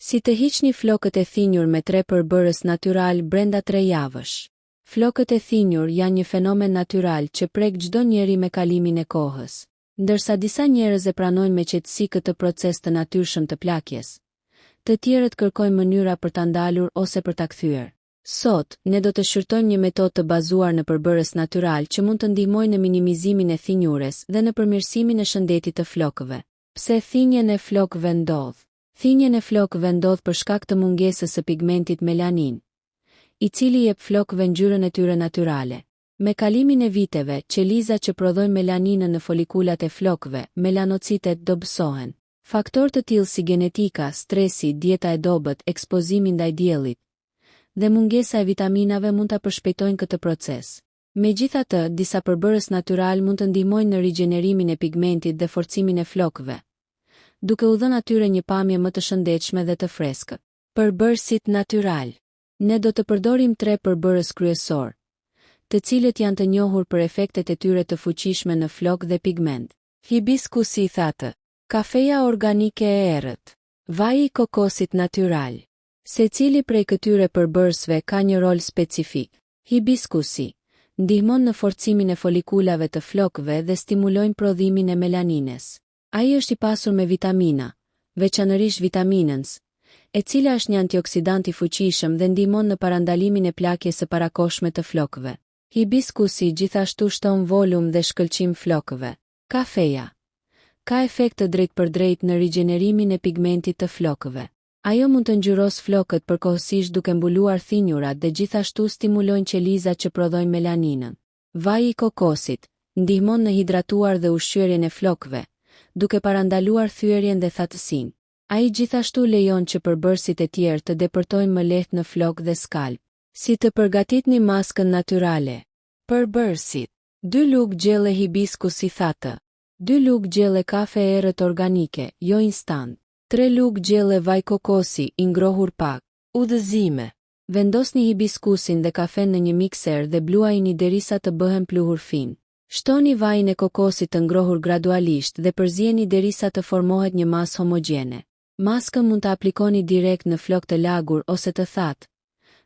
Si të hiqni flokët e thinjur me 3 përbërës natyral brenda 3 javësh. Flokët e thinjur janë një fenomen natyral që prek çdo njeri me kalimin e kohës. Ndërsa disa njerëz e pranojnë me qetësi këtë proces të natyrshëm të plakjes, të tjerët kërkojnë mënyra për ta ndalur ose për ta kthyer. Sot, ne do të shqyrtojmë një metodë të bazuar në përbërës natyral që mund të ndihmojë në minimizimin e thinjures dhe në përmirësimin e shëndetit të flokëve. Pse thinjen e flokëve ndodh? Thinjen e flokëve ndodh për shkak të mungesës së pigmentit melanin, i cili jep flokëve ngjyrën e tyre natyrale. Me kalimin e viteve, qelizat që prodhojnë melaninën në folikulat e flokëve, melanocitet dobësohen. Faktorë të tillë si genetika, stresi, dieta e dobët, ekspozimi ndaj diellit dhe mungesa e vitaminave mund ta përshpejtojnë këtë proces. Megjithatë, disa përbërës natyral mund të ndihmojnë në rigjenerimin e pigmentit dhe forcimin e flokëve, duke u dhënë atyre një pamje më të shëndetshme dhe të freskët. Përbërësit natyral. Ne do të përdorim 3 përbërës kryesor, të cilët janë të njohur për efektet e tyre të fuqishme në flokë dhe pigment. Hibiskusi i thatë, kafeja organike e errët, vaji i kokosit natyral. Secili prej këtyre përbërësve ka një rol specifik. Hibiskusi ndihmon në forcimin e folikulave të flokëve dhe stimulojnë prodhimin e melanines. Ai është i pasur me vitamina, veçanërisht vitaminën C, e cila është një antioksidant i fuqishëm dhe ndihmon në parandalimin e plakjes së parakohshme të flokëve. Hibiskusi gjithashtu shton volum dhe shkëlqim flokëve. Kafeja ka efekt të drejtpërdrejtë në rigjenerimin e pigmentit të flokëve. Ajo mund të ngjyrosë flokët përkohësisht duke mbuluar thinjurat dhe gjithashtu stimulojnë qelizat që prodhojnë melaninën. Vaji i kokosit ndihmon në hidratuar dhe ushqyerjen e flokëve, duke parandaluar thyerjen dhe thatësinë. Ai gjithashtu lejon që përbërësit e tjerë të depërtojnë më lehtë në flokë dhe skalp. Si të përgatitni maskën natyrale? Përbërësit: 2 lugë gjelle hibiskusi thatë, 2 lugë gjelle kafe errët organike, jo instant, 3 lugë gjelle vaj kokosi i ngrohur pak. Udhëzime: vendosni hibiskusin dhe kafen në një mikser dhe bluajini derisa të bëhen pluhur fin. Shtoni vajin e kokosit të ngrohur gradualisht dhe përzieni derisa të formohet një masë homogjene. Maskën mund të aplikoni direkt në flokë të lagur ose të thatë,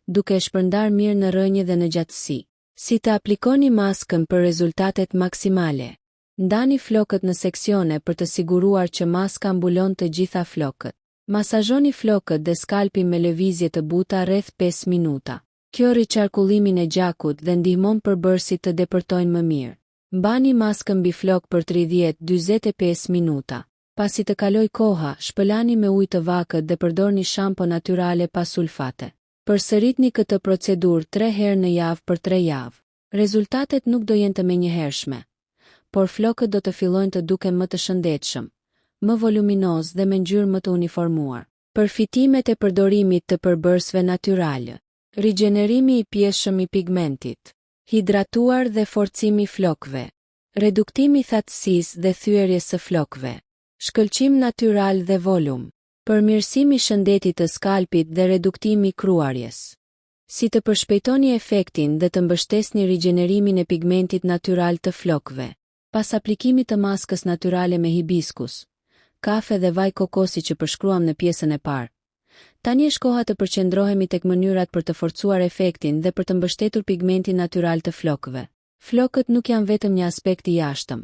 duke e shpërndar mirë në rrënje dhe në gjatësi. Si të aplikoni maskën për rezultatet maksimale? Ndani flokët në seksione për të siguruar që maska mbulon të gjitha flokët. Masazhoni flokët dhe skalpin me lëvizje të buta rreth 5 minuta. Kjo riçarkullimin e gjakut dhe ndihmon përbërësit të depërtojnë më mirë. Mbani maskën mbi flokë për 30-45 minuta. Pasi të kaloj koha, shpëlani me ujë të vakët dhe përdorni shampo natyrale pa sulfate. Përsëritni këtë procedurë 3 herë në javë për 3 javë. Rezultatet nuk do jenë të menjëhershme, por flokët do të fillojnë të duken më të shëndetshëm, më voluminoz dhe me ngjyrë më të uniformuar. Përfitimet e përdorimit të përbërësve natyrale. Rigjenerimi i pjeshëm i pigmentit. Hidratuar dhe forcimi flokëve. Reduktimi thatësisë dhe thyerjes së flokëve. Shkëlqim natyral dhe volum. Përmirësimi i shëndetit të skalpit dhe reduktimi i kruarjes. Si të përshpejtoni efektin dhe të mbështesni rigjenerimin e pigmentit natyral të flokëve. Pas aplikimit të maskës natyrale me hibiskus, kafe dhe vaj kokosi që përshkruam në pjesën e parë, tani është koha të përqendrohemi tek mënyrat për të forcuar efektin dhe për të mbështetur pigmentin natyral të flokëve. Flokët nuk janë vetëm një aspekt i jashtëm.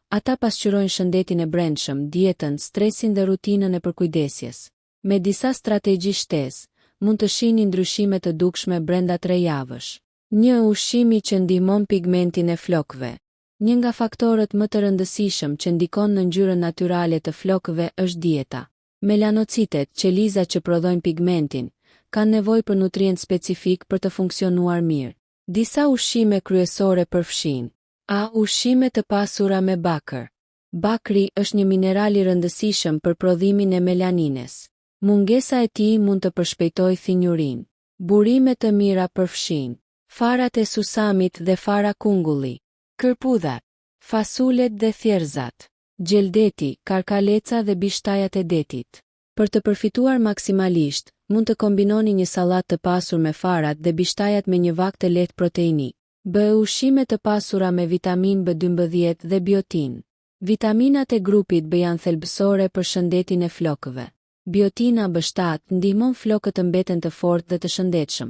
Ata pasqyrojnë shëndetin e brendshëm, dietën, stresin dhe rutinën e përkujdesjes. Me disa strategji shtesë, mund të shihni ndryshime të dukshme brenda 3 javësh. 1. Ushqimi që ndihmon pigmentin e flokëve. Një nga faktorët më të rëndësishëm që ndikon në ngjyrën natyrale të flokëve është dieta. Melanocitet, qelizat që prodhojnë pigmentin, kanë nevojë për nutrient specifik për të funksionuar mirë. Disa ushqime kryesore përfshin: A. Ushqime të pasura me bakër. Bakri është një mineral i rëndësishëm për prodhimin e melanines. Mungesa e tij mund të përshpejtojë thinjurinë. Burime të mira përfshin: farat e susamit dhe fara kungulli, kërpudhat, fasulet dhe thjerrzat, gjeldeti, karkaleca dhe bishtajat e detit. Për të përfituar maksimalisht, mund të kombinoni një sallatë të pasur me farat dhe bishtajat me një vak të lehtë proteinik. B. Ushqime të pasura me vitamin B12 dhe biotin. Vitaminat e grupit B janë thelbësore për shëndetin e flokëve. Biotina B7 ndihmon flokët të mbeten të fortë dhe të shëndetshëm,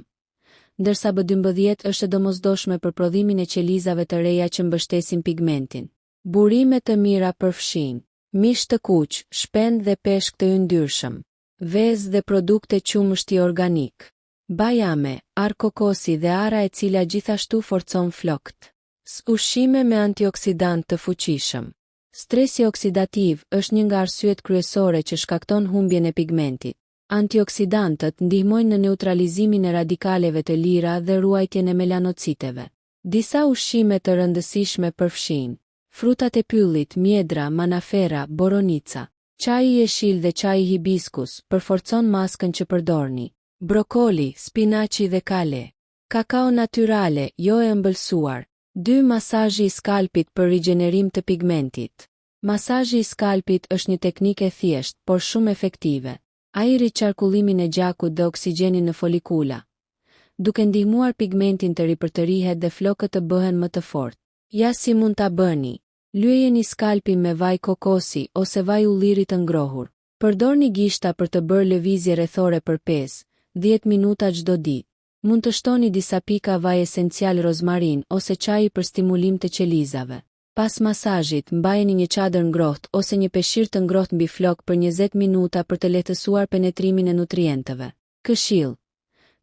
ndërsa B12 është e domosdoshme për prodhimin e qelizave të reja që mbështesin pigmentin. Burime të mira përfshin mish të kuq, shpend dhe peshk të yndyrshëm, vezë dhe produkte qumështi organik, bajame, ar kokosi dhe ara e cila gjithashtu forcon flokët. Ushqime me antioksidant të fuqishëm. Stresi oksidativ është një nga arsyet kryesore që shkakton humbjen e pigmentit. Antioksidantët ndihmojnë në neutralizimin e radikaleve të lira dhe ruajtjen e melanociteve. Disa ushqime të rëndësishme përfshin frutat e pyllit, mjedra, manafera, boronica. Çaji i jeshil dhe çaji hibiskus përforcon maskën që përdorni. Brokoli, spinaçi dhe kale. Kakao natyrale, jo e ëmbëlsuar. 2. Masazhi i skalpit për rigjenerim të pigmentit. Masazhi i skalpit është një teknikë e thjeshtë, por shumë efektive. Ai rrit qarkullimin e gjakut dhe oksigjenin në folikula, duke ndihmuar pigmentin të ripërtërihet dhe flokët të bëhen më të fortë. Ja si mund ta bëni. Lyejeni skalpin me vaj kokosi ose vaj ulliri të ngrohur. Përdorni gishta për të bërë lëvizje rrethore për 5-10 minuta çdo ditë. Mund të shtoni disa pika vaj esencial rozmarin ose çaji për stimulim të qelizave. Pas masazhit, mbajeni një çadër ngrohtë ose një peshqir të ngrohtë mbi flok për 20 minuta për të lehtësuar penetrimin e nutrienteve. Këshill.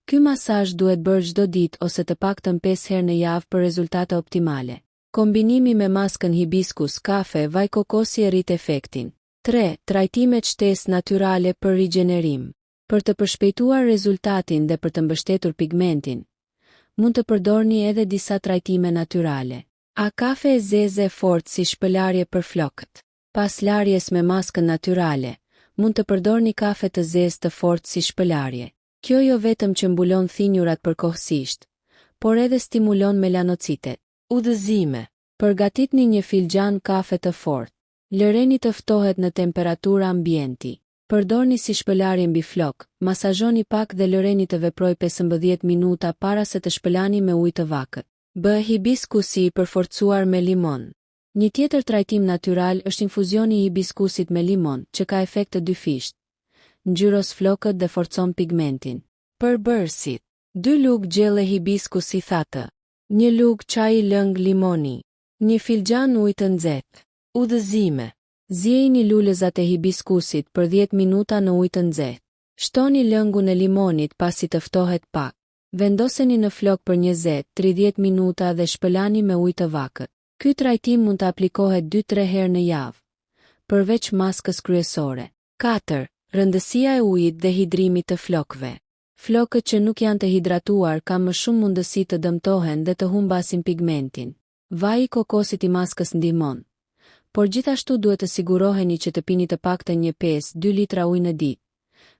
Ky masazh duhet bërë çdo ditë ose të paktën 5 herë në javë për rezultate optimale. Kombinimi me maskën hibiskus, kafe, vaj kokosi e rrit efektin. 3. Trajtimet shtesë natyrale për rigjenerim. Për të përshpejtuar rezultatin dhe për të mbështetur pigmentin, mund të përdorni edhe disa trajtime natyrale. A kafe e zeze fortë si shpëlarje për flokët. Pas larjes me maskën natyrale, mund të përdorni kafe të zezë të fortë si shpëlarje. Kjo jo vetëm që mbulon thinjurat përkohësisht, por edhe stimulon melanocitet. Udhëzime. Përgatitni një filxhan kafe të fortë. Lëreni të ftohet në temperaturë ambienti. Përdorni si shpëlarje mbi flok, masazhoni pak dhe lëreni të veprojë 15 minuta para se të shpëlani me ujë të vakët. Hibiskusi i përforcuar me limon. Një tjetër trajtim natyral është infuzioni i hibiskusit me limon, që ka efekt të dyfisht. Ngjyros flokët dhe forcon pigmentin. Përbërësit. 2 lugë gjelle hibiskusi thatë. 1 lugë çaji lëng limoni. 1 filxhan ujë të nxehtë. Udhëzime. Zjejini lulezat e hibiskusit për 10 minuta në ujë të nxehtë. Shtoni lëngun e limonit pasi të ftohet pak. Vendoseni në flok për 20-30 minuta dhe shpëlani me ujë të vakët. Ky trajtim mund të aplikohet 2-3 herë në javë, përveç maskës kryesore. 4. Rëndësia e ujit dhe hidrimit të flokëve. Flokët që nuk janë të hidratuar kanë më shumë mundësi të dëmtohen dhe të humbasin pigmentin. Vaji i kokosit i maskës ndihmon, por gjithashtu duhet të siguroheni që të pini të paktën 5-2 litra ujë në ditë,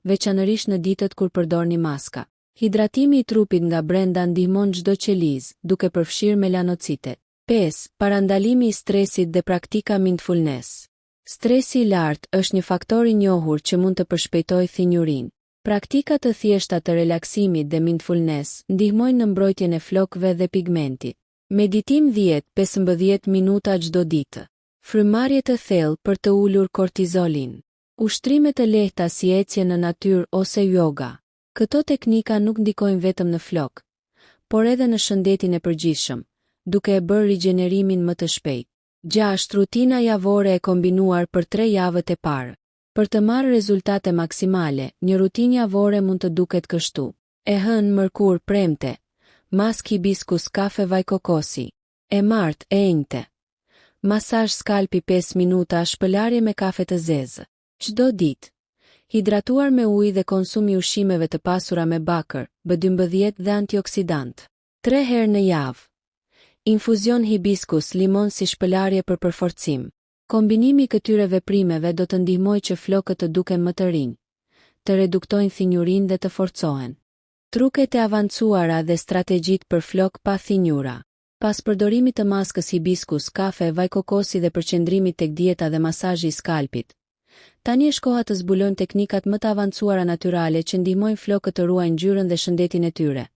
veçanërisht në ditët kur përdorni maska. Hidratimi i trupit nga brenda ndihmon çdo qelizë, duke përfshirë melanocitet. 5. Parandalimi i stresit dhe praktika mindfulness. Stresi i lartë është një faktor i njohur që mund të përshpejtojë thinjurinë. Praktika të thjeshta të relaksimit dhe mindfulness ndihmojnë në mbrojtjen e flokëve dhe pigmentit. Meditim 10-15 minuta çdo ditë. Frymëmarrje të thellë për të ulur kortizolin. Ushtrime të lehta si ecje në natyrë ose yoga. Këto teknika nuk ndikojnë vetëm në flok, por edhe në shëndetin e përgjithshëm, duke e bërë rigjenerimin më të shpejtë. 6. Rutina javore e kombinuar për 3 javët e parë. Për të marrë rezultate maksimale, një rutinë javore mund të duket kështu: e hënë mërkur premte, mask hibiskus kafe vaj kokosi, e martë e enjte, masazh skalpi 5 minuta, shpëlarje me kafe të zezë. Çdo ditë. Hidratuar me ujë dhe konsumi ushqimeve të pasura me bakër, B12 dhe antioksidant. 3 herë në javë. Infuzion hibiskus limon si shpëlarje për përforcim. Kombinimi i këtyre veprimeve do të ndihmojë që flokët të duken më të rinj, të reduktojnë thinjurinë dhe të forcohen. Truket e avancuara dhe strategjitë për flok pa thinjura. Pas përdorimit të maskës hibiskus, kafe, vaj kokosi dhe përqendrimit tek dieta dhe masazhi i skalpit, tani është koha të zbulojmë teknikat më të avancuara natyrale që ndihmojnë flokët të ruajnë ngjyrën dhe shëndetin e tyre,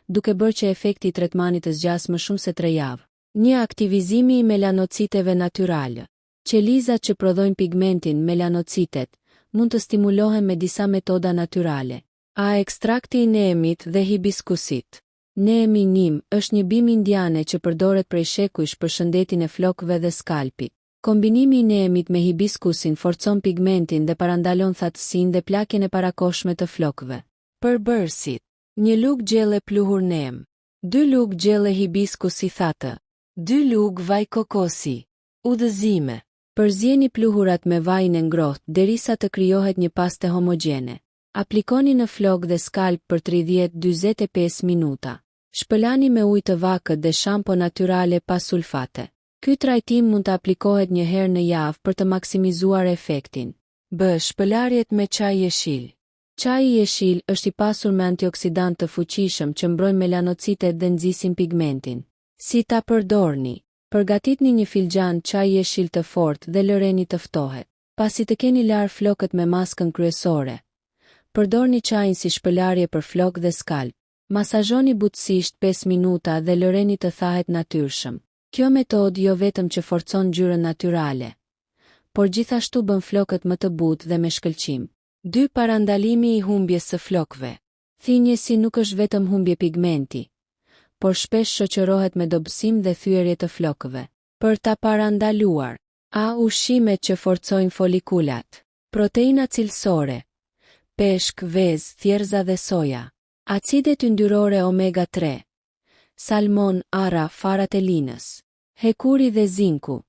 duke bërë që efekti i tretmanit të zgjasë më shumë se 3 javë. 1. Aktivizimi i melanociteve natyrale. Qelizat që prodhojnë pigmentin melanocitet mund të stimulohen me disa metoda natyrale. A. Ekstrakti i neemit dhe hibiskusit. Neemi nim është një bimë indiane që përdoret prej shekuish për shëndetin e flokëve dhe skalpit. Kombinimi i neemit me hibiskusin forcon pigmentin dhe parandalon thatësinë dhe plakjen e parakoshme të flokëve. Përbërësit: 1 lugë gjelle pluhur neem, 2 lugë gjelle hibiskusi thatë, 2 lugë vaj kokosi. Udhëzime: përzjeni pluhurat me vajin e ngrohtë derisa të krijohet një pastë homogjene. Aplikoni në flokë dhe skalp për 30-45 minuta. Shpëlani me ujë të vakët dhe shampo natyrale pa sulfate. Ky trajtim mund të aplikohet një herë në javë për të maksimizuar efektin. B. Shpëlarjet me çaj jeshil. Çaji jeshil është i pasur me antioksidant të fuqishëm që mbrojnë melanocitet dhe nxisin pigmentin. Si ta përdorni? Përgatitni një filxhan çaj jeshil të fortë dhe lëreni të ftohet. Pasi të keni larë flokët me maskën kryesore, përdorni çajin si shpëlarje për flokë dhe skalp. Masazhoni butësisht 5 minuta dhe lëreni të thahet natyrshëm. Kjo metodë jo vetëm që forcon ngjyrën natyrale, por gjithashtu bën flokët më të butë dhe me shkëlqim. 2. Parandalimi i humbjes së flokëve. Thinjesi nuk është vetëm humbje pigmenti, por shpesh shoqërohet me dobësim dhe thyerje të flokëve. Për ta parandaluar: A. Ushqimet që forcojnë folikulat. Proteina cilësore: peshk, vezë, thjerza dhe soja. Acidet yndyrore omega 3. Salmon, ara, farat e linës. Hekuri dhe zinku.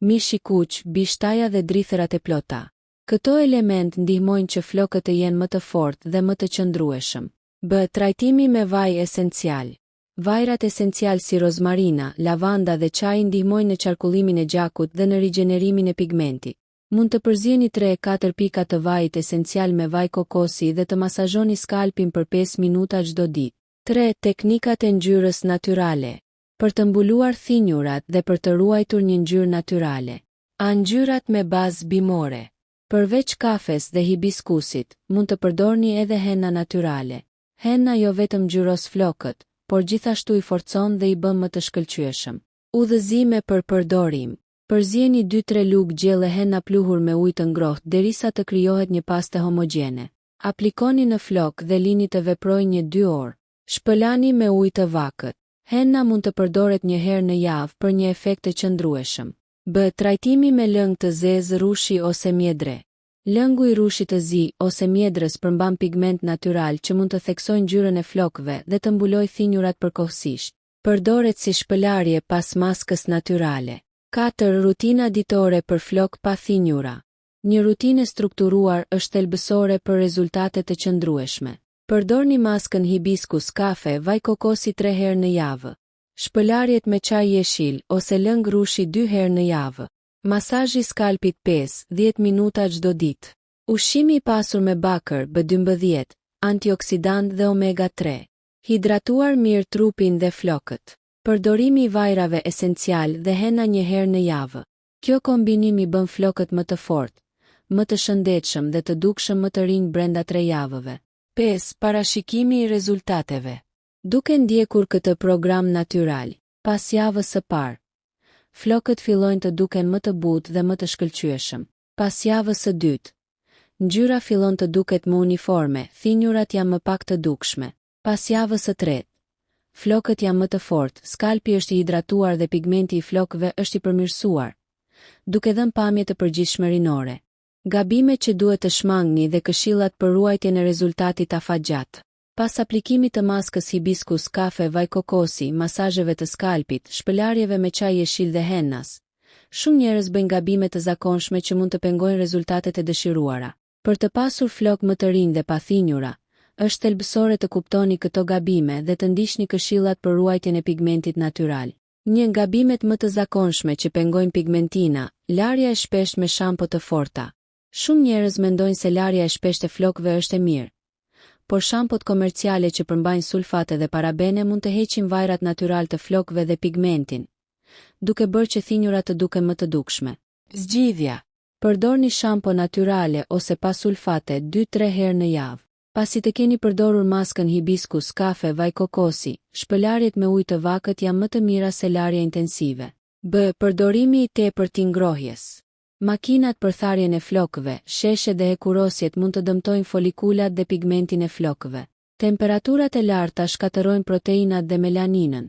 Mishi kuq, bishtaja dhe drithërat e plota. Këto element ndihmojnë që flokët të jenë më të fortë dhe më të qëndrueshëm. B. Trajtimi me vaj esencial. Vajrat esencial si rozmarina, lavanda dhe çaji ndihmojnë në qarkullimin e gjakut dhe në rigjenerimin e pigmentit. Mund të përzjeni 3-4 pika të vajit esencial me vaj kokosi dhe të masazhoni skalpin për 5 minuta çdo ditë. 3. Teknikat e ngjyrës natyrale. Për të mbuluar thinjurat dhe për të ruajtur një ngjyrë natyrale. A. Ngjyrat me bazë bimore. Përveç kafes dhe hibiskusit, mund të përdorni edhe henna natyrale. Henna jo vetëm ngjyros flokët, por gjithashtu i forcon dhe i bën më të shkëlqyeshëm. Udhëzime për përdorim. Përzjeni 2-3 lugë gjelle henna pluhur me ujë të ngrohtë derisa të krijohet një pastë homogjene. Aplikoni në flokë dhe lini të veprojë 1-2 orë. Shpëlani me ujë të vakët. Henna mund të përdoret një herë në javë për një efekt të qëndrueshëm. B. Trajtimi me lëng të zezë, rushi ose mjedre. Lëngu i rushit të zi ose mjedrës përmban pigment natyral që mund të theksojë ngjyrën e flokëve dhe të mbulojë thinjurat përkohësisht. Përdoret si shpëlarje pas maskës natyrale. 4. Rutina ditore për flokë pa thinjura. Një rutinë e strukturuar është thelbësore për rezultate të qëndrueshme. Përdorni maskën hibiskus, kafe, vaj kokosi 3 herë në javë. Shpëlarjet me çaj jeshil ose lëng rushi 2 herë në javë. Masazhi skalpit 5-10 minuta çdo ditë. Ushqimi i pasur me bakër, B12, antioksidant dhe omega 3. Hidratuar mirë trupin dhe flokët. Përdorimi i vajrave esencial dhe henna një herë në javë. Kjo kombinim i bën flokët më të fortë, më të shëndetshëm dhe të dukshëm më të rinj brenda 3 javëve. 5. Parashikimi i rezultateve. Duke ndjekur këtë program natyral, pas javës së parë, flokët fillojnë të duken më të butë dhe më të shkëlqyeshëm. Pas javës së dytë, ngjyra fillon të duket më uniforme, thinjurat janë më pak të dukshme. Pas javës së tretë, flokët janë më të fortë, skalpi është i hidratuar dhe pigmenti i flokëve është i përmirësuar, duke dhënë pamje të përgjithshme rinore. Gabimet që duhet të shmangni dhe këshillat për ruajtjen e rezultatit afatgjat. Pas aplikimit të maskës hibiskus, kafe, vaj kokosi, masazheve të skalpit, shpëlarjeve me çaj jeshil dhe hennas, shumë njerëz bëjnë gabime të zakonshme që mund të pengojnë rezultatet e dëshiruara. Për të pasur flokë më të rinj dhe pa thinjura, është thelbësore të kuptoni këto gabime dhe të ndiqni këshillat për ruajtjen e pigmentit natyral. Një nga gabimet më të zakonshme që pengojnë pigmentina, larja e shpeshtë me shampo të forta. Shumë njerëz mendojnë se larja e shpeshtë e flokëve është e mirë, por shampot komerciale që përmbajnë sulfate dhe parabene mund të heqin vajrat natyral të flokëve dhe pigmentin, duke bërë që thinjurat të duken më të dukshme. Zgjidhja: përdorni shampo natyrale ose pa sulfate 2-3 herë në javë. Pasi të keni përdorur maskën hibiskus, kafe, vaj kokosi, shpëlarjet me ujë të vakët janë më të mira se larja intensive. B. Përdorimi i tepërt i ngrohjes. Makinat për tharjen e flokëve, sheshe dhe hekurosjet mund të dëmtojnë folikulat dhe pigmentin e flokëve. Temperaturat e larta shkatërrojnë proteinat dhe melaninën,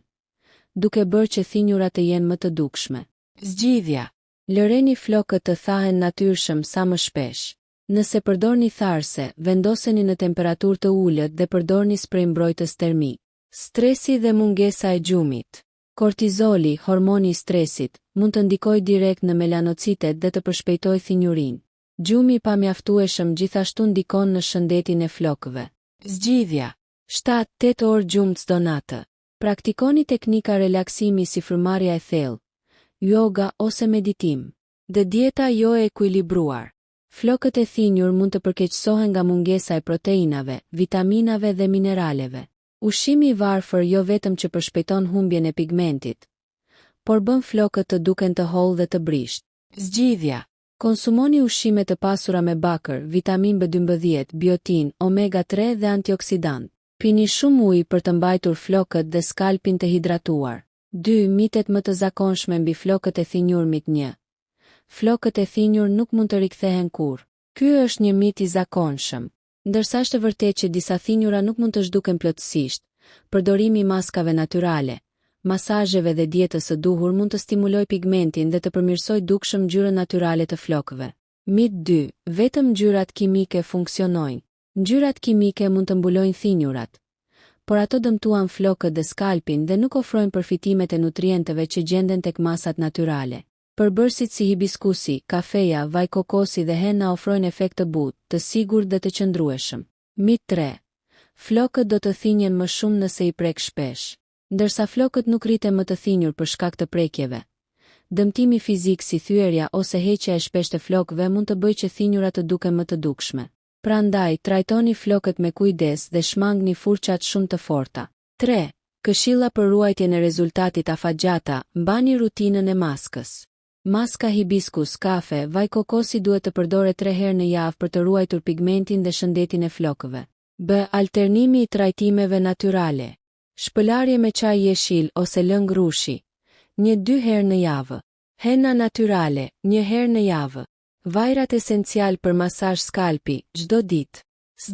duke bërë që thinjurat të jenë më të dukshme. Zgjidhja. Lëreni flokët të thahen natyrshëm sa më shpesh. Nëse përdorni tharse, vendoseni në temperaturë të ulët dhe përdorni sprej mbrojtës termik. Stresi dhe mungesa e gjumit. Kortizoli, hormoni i stresit, mund të ndikojë direkt në melanocitet dhe të përshpejtojë thinjurinë. Gjumi i pamjaftueshëm gjithashtu ndikon në shëndetin e flokëve. Zgjidhja. 7-8 orë gjumë çdo natë. Praktikoni teknika relaksimi si frymëmarrja e thellë, yoga ose meditim, dhe dieta jo e ekuilibruar. Flokët e thinjur mund të përkeqësohen nga mungesa e proteinave, vitaminave dhe mineraleve. Ushqimi i varfër jo vetëm që përshpejton humbjen e pigmentit, por bën flokët të duken të hollë dhe të brisht. Zgjidhja. Konsumoni ushqime të pasura me bakër, vitamin B12, biotin, omega 3 dhe antioksidant. Pini shumë ujë për të mbajtur flokët dhe skalpin të hidratuar. 2. Mitet më të zakonshme mbi flokët e thinjur. Mit 1. Flokët e thinjur nuk mund të rikthehen kurrë. Ky është një mit i zakonshëm. Ndërsa është e vërtetë që disa thinjura nuk mund të zhduken plotësisht, përdorimi i maskave natyrale, masazheve dhe dietës së duhur mund të stimulojë pigmentin dhe të përmirësojë dukshëm ngjyrën natyrale të flokëve. Mit 2. Vetëm ngjyrat kimike funksionojnë. Ngjyrat kimike mund të mbulojnë thinjurat, por ato dëmtuan flokët dhe skalpin dhe nuk ofrojnë përfitimet e nutrienteve që gjenden tek masat natyrale. Përbërësit si hibiskusi, kafeja, vaj kokosi dhe henna ofrojnë efekt të butë, të sigurt dhe të qëndrueshëm. Mit 3. Flokët do të thinjen më shumë nëse i prek shpesh. Ndërsa flokët nuk rriten më të thinjur për shkak të prekjeve, dëmtimi fizik si thyerja ose heqja e shpeshtë e flokëve mund të bëjë që thinjurat të duken më të dukshme. Prandaj, trajtoni flokët me kujdes dhe shmangni furçat shumë të forta. 3. Këshilla për ruajtjen e rezultatit afatgjata, mbani rutinën e maskës. Maska hibiskus, kafe, vaj kokosi duhet të përdoret 3 herë në javë për të ruajtur pigmentin dhe shëndetin e flokëve. B. Alternimi i trajtimeve natyrale. Shpëlarje me çaj jeshil ose lëng rushi, 1-2 herë në javë. Henna natyrale, 1 herë në javë. Vajrat esencial për masazh skalpi, çdo ditë.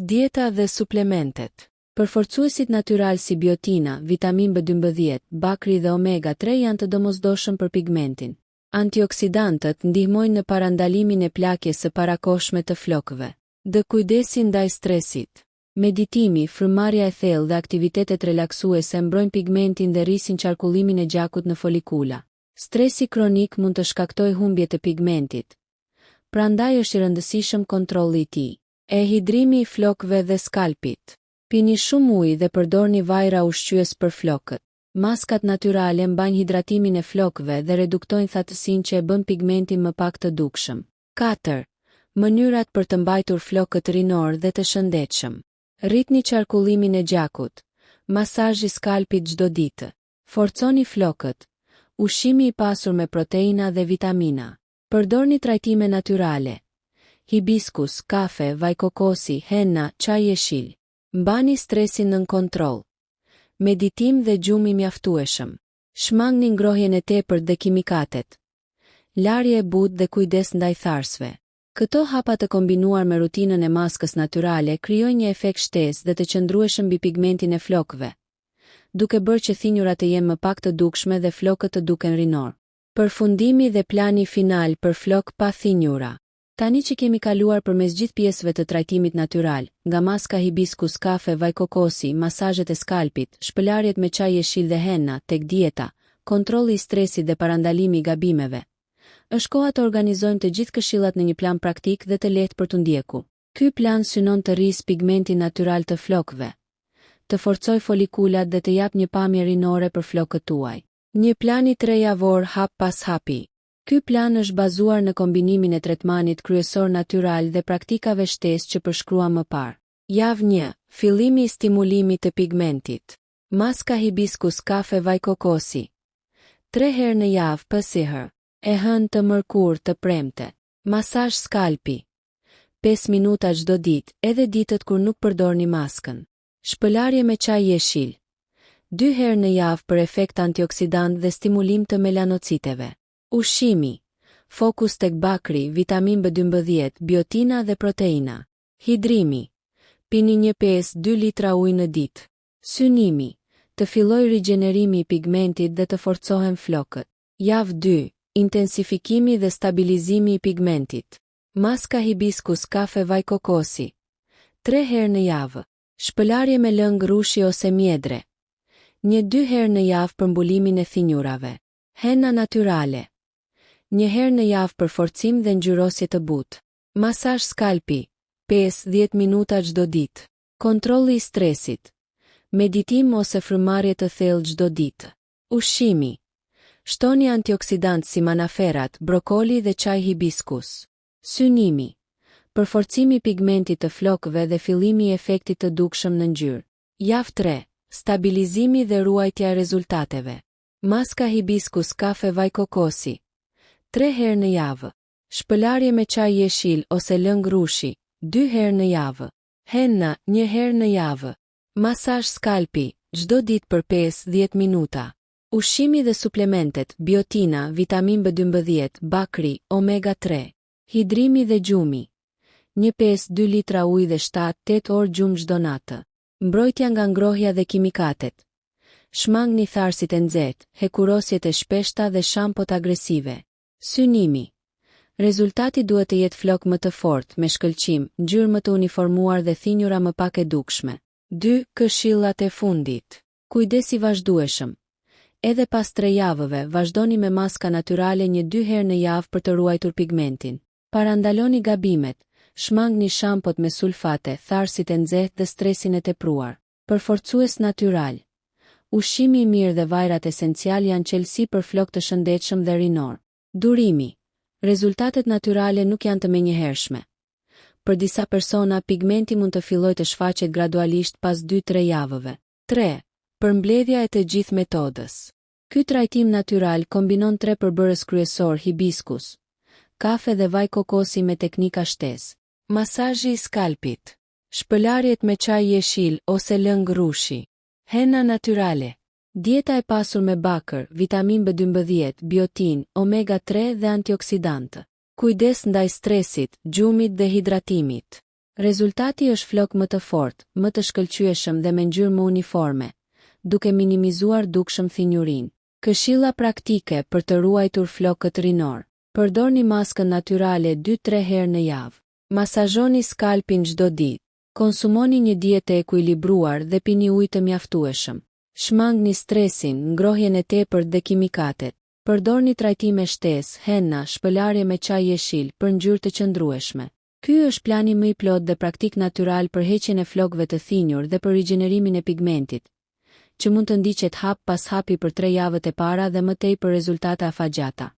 Dieta dhe suplementet. Përforcuesit natyral si biotina, vitamin B12, bakri dhe omega 3 janë të domosdoshëm për pigmentin. Antioksidantët ndihmojnë në parandalimin e plakjes së parakohshme të flokëve. D. Kujdesi ndaj stresit. Meditimi, frymëmarrja e thellë dhe aktivitetet relaksuese mbrojnë pigmentin dhe rrisin qarkullimin e gjakut në folikula. Stresi kronik mund të shkaktojë humbje të pigmentit. Prandaj është i rëndësishëm kontrolli i tij. E hidrimi i flokëve dhe skalpit. Pini shumë ujë dhe përdorni vajra ushqyes për flokët. Maskat natyrale mbajnë hidratimin e flokëve dhe reduktojnë thatësinë që e bën pigmentin më pak të dukshëm. 4. Mënyrat për të mbajtur flokët rinor dhe të shëndetshëm. Rritni qarkullimin e gjakut. Masazh i skalpit çdo ditë. Forconi flokët. Ushqimi i pasur me proteina dhe vitamina. Përdorni trajtime natyrale. Hibiskus, kafe, vaj kokosi, henna, çaj jeshil. Mbani stresin nën kontroll. Meditim dhe gjumi mjaftueshëm. Shmangni ngrohjen e tepërt dhe kimikatet. Larje e butë dhe kujdes ndaj tharsve. Këto hapa të kombinuar me rutinën e maskës natyrale krijojnë një efekt shtesë dhe të qëndrueshëm mbi pigmentin e flokëve, duke bërë që thinjurat të jenë më pak të dukshme dhe flokët të duken rinor. Përfundimi dhe plani final për flokë pa thinjura. Tani që kemi kaluar përmes gjithë pjesëve të trajtimit natyral, nga maska hibiskus, kafe, vaj kokosi, masazhet e skalpit, shpëlarjet me çaj jeshil dhe henna, tek dieta, kontrolli i stresit dhe parandalimi i gabimeve, është koha të organizojmë të gjithë këshillat në një plan praktik dhe të lehtë për t'u ndjekur. Ky plan synon të rrisë pigmentin natyral të flokëve, të forcojë folikulat dhe të jap një pamje rinore për flokët tuaj. Një plan i 3 javor hap pas hapi. Ky plan është bazuar në kombinimin e tretmanit kryesor natyral dhe praktikave shtesë që përshkruam më parë. Javë 1. Fillimi i stimulimit të pigmentit. Maska hibiskus, kafe, vaj kokosi. 3 herë në javë psih. E hënë të mërkur të premte. Masazh skalpi. 5 minuta çdo ditë, edhe ditët kur nuk përdorni maskën. Shpëlarje me çaj jeshil. 2 herë në javë për efekt antioksidant dhe stimulim të melanociteve. Ushqimi. Fokus tek bakri, vitamin B12, biotina dhe proteina. Hidrimi. Pini 1,5-2 litra ujë në ditë. Synimi. Të filloj rigjenerimi i pigmentit dhe të forcohen flokët. Javë 2. Intensifikimi dhe stabilizimi i pigmentit. Maska hibiskus kafe vaj kokosi. 3 herë në javë. Shpëlarje me lëng rushi ose mjedre. 1-2 herë në javë për mbulimin e thinjurave. Henna natyrale. 1 herë në javë për forcim dhe ngjyrosje të butë. Masazh skalpi. 5-10 minuta çdo ditë. Kontrolli i stresit. Meditim ose frymëmarrje të thellë çdo ditë. Ushqimi. Shtoni antioksidantë si manaferat, brokoli dhe çaj hibiskus. Synimi. Përforcimi i pigmentit të flokëve dhe fillimi i efektit të dukshëm në ngjyrë. Javë 3. Stabilizimi dhe ruajtja e rezultateve. Maska hibiskus kafe vaj kokosi. 3 herë në javë. Shpëlarje me çaj jeshil ose lëng rushi. 2 herë në javë. Henna 1 herë në javë. Masazh skalpi çdo ditë për 5-10 minuta. Ushqimi dhe suplementet, biotina, vitamin B12, bakri, omega 3. Hidrimi dhe gjumi. 1,5-2 litra ujë dhe 7-8 orë gjumë çdo natë. Mbrojtja nga ngrohja dhe kimikatet. Shmangni tharësit e nxehtë, hekurosjet e shpeshta dhe shampot agresive. Synimi. Rezultati duhet të jetë flok më të fortë, me shkëlqim, ngjyrë më të uniformuar dhe thinjura më pak e dukshme. 2. Këshillat e fundit. Kujdes i vazhdueshëm. Edhe pas 3 javëve, vazhdoni me maska natyrale 1-2 herë në javë për të ruajtur pigmentin. Parandaloni gabimet, shmangni shampot me sulfate, tharësit e nxehtë dhe stresin e tepruar. Përforcues natyral. Ushqimi i mirë dhe vajrat esencial janë çelësi për flok të shëndetshëm dhe rinor. Durimi. Rezultatet natyrale nuk janë të menjëhershme. Për disa persona, pigmenti mund të fillojë të shfaqet gradualisht pas 2-3 javëve. 3. Përmbledhja e të gjithë metodës. Ky trajtim natyral kombinon 3 përbërës kryesor hibiskus, kafe dhe vaj kokosi me teknika shtesë. Masazhi i skalpit. Shpëlarjet me çaj jeshil ose lëng rushi. Henna natyrale. Dieta e pasur me bakër, vitamin B12, biotin, omega 3 dhe antioksidantë. Kujdes ndaj stresit, gjumit dhe hidratimit. Rezultati është flok më të fortë, më të shkëlqyeshëm dhe me ngjyrë më uniforme, duke minimizuar dukshëm thinjurin. Këshilla praktike për të ruajtur flokët rinor. Përdorni maskën natyrale 2-3 herë në javë. Masazhoni skalpin çdo ditë. Konsumoni një dietë e ekuilibruar dhe pini ujë të mjaftueshëm. Shmangni stresin, ngrohjen e tepërt dhe kimikatet. Përdorni trajtime shtesë, henna, shpëlarje me çaj jeshil për ngjyrë të qëndrueshme. Ky është plani më i plotë dhe praktik natyral për heqjen e flokëve të thinjur dhe për rigjenerimin e pigmentit, që mund të ndiqet hap pas hapi për 3 javët e para dhe më tej për rezultate afatgjata.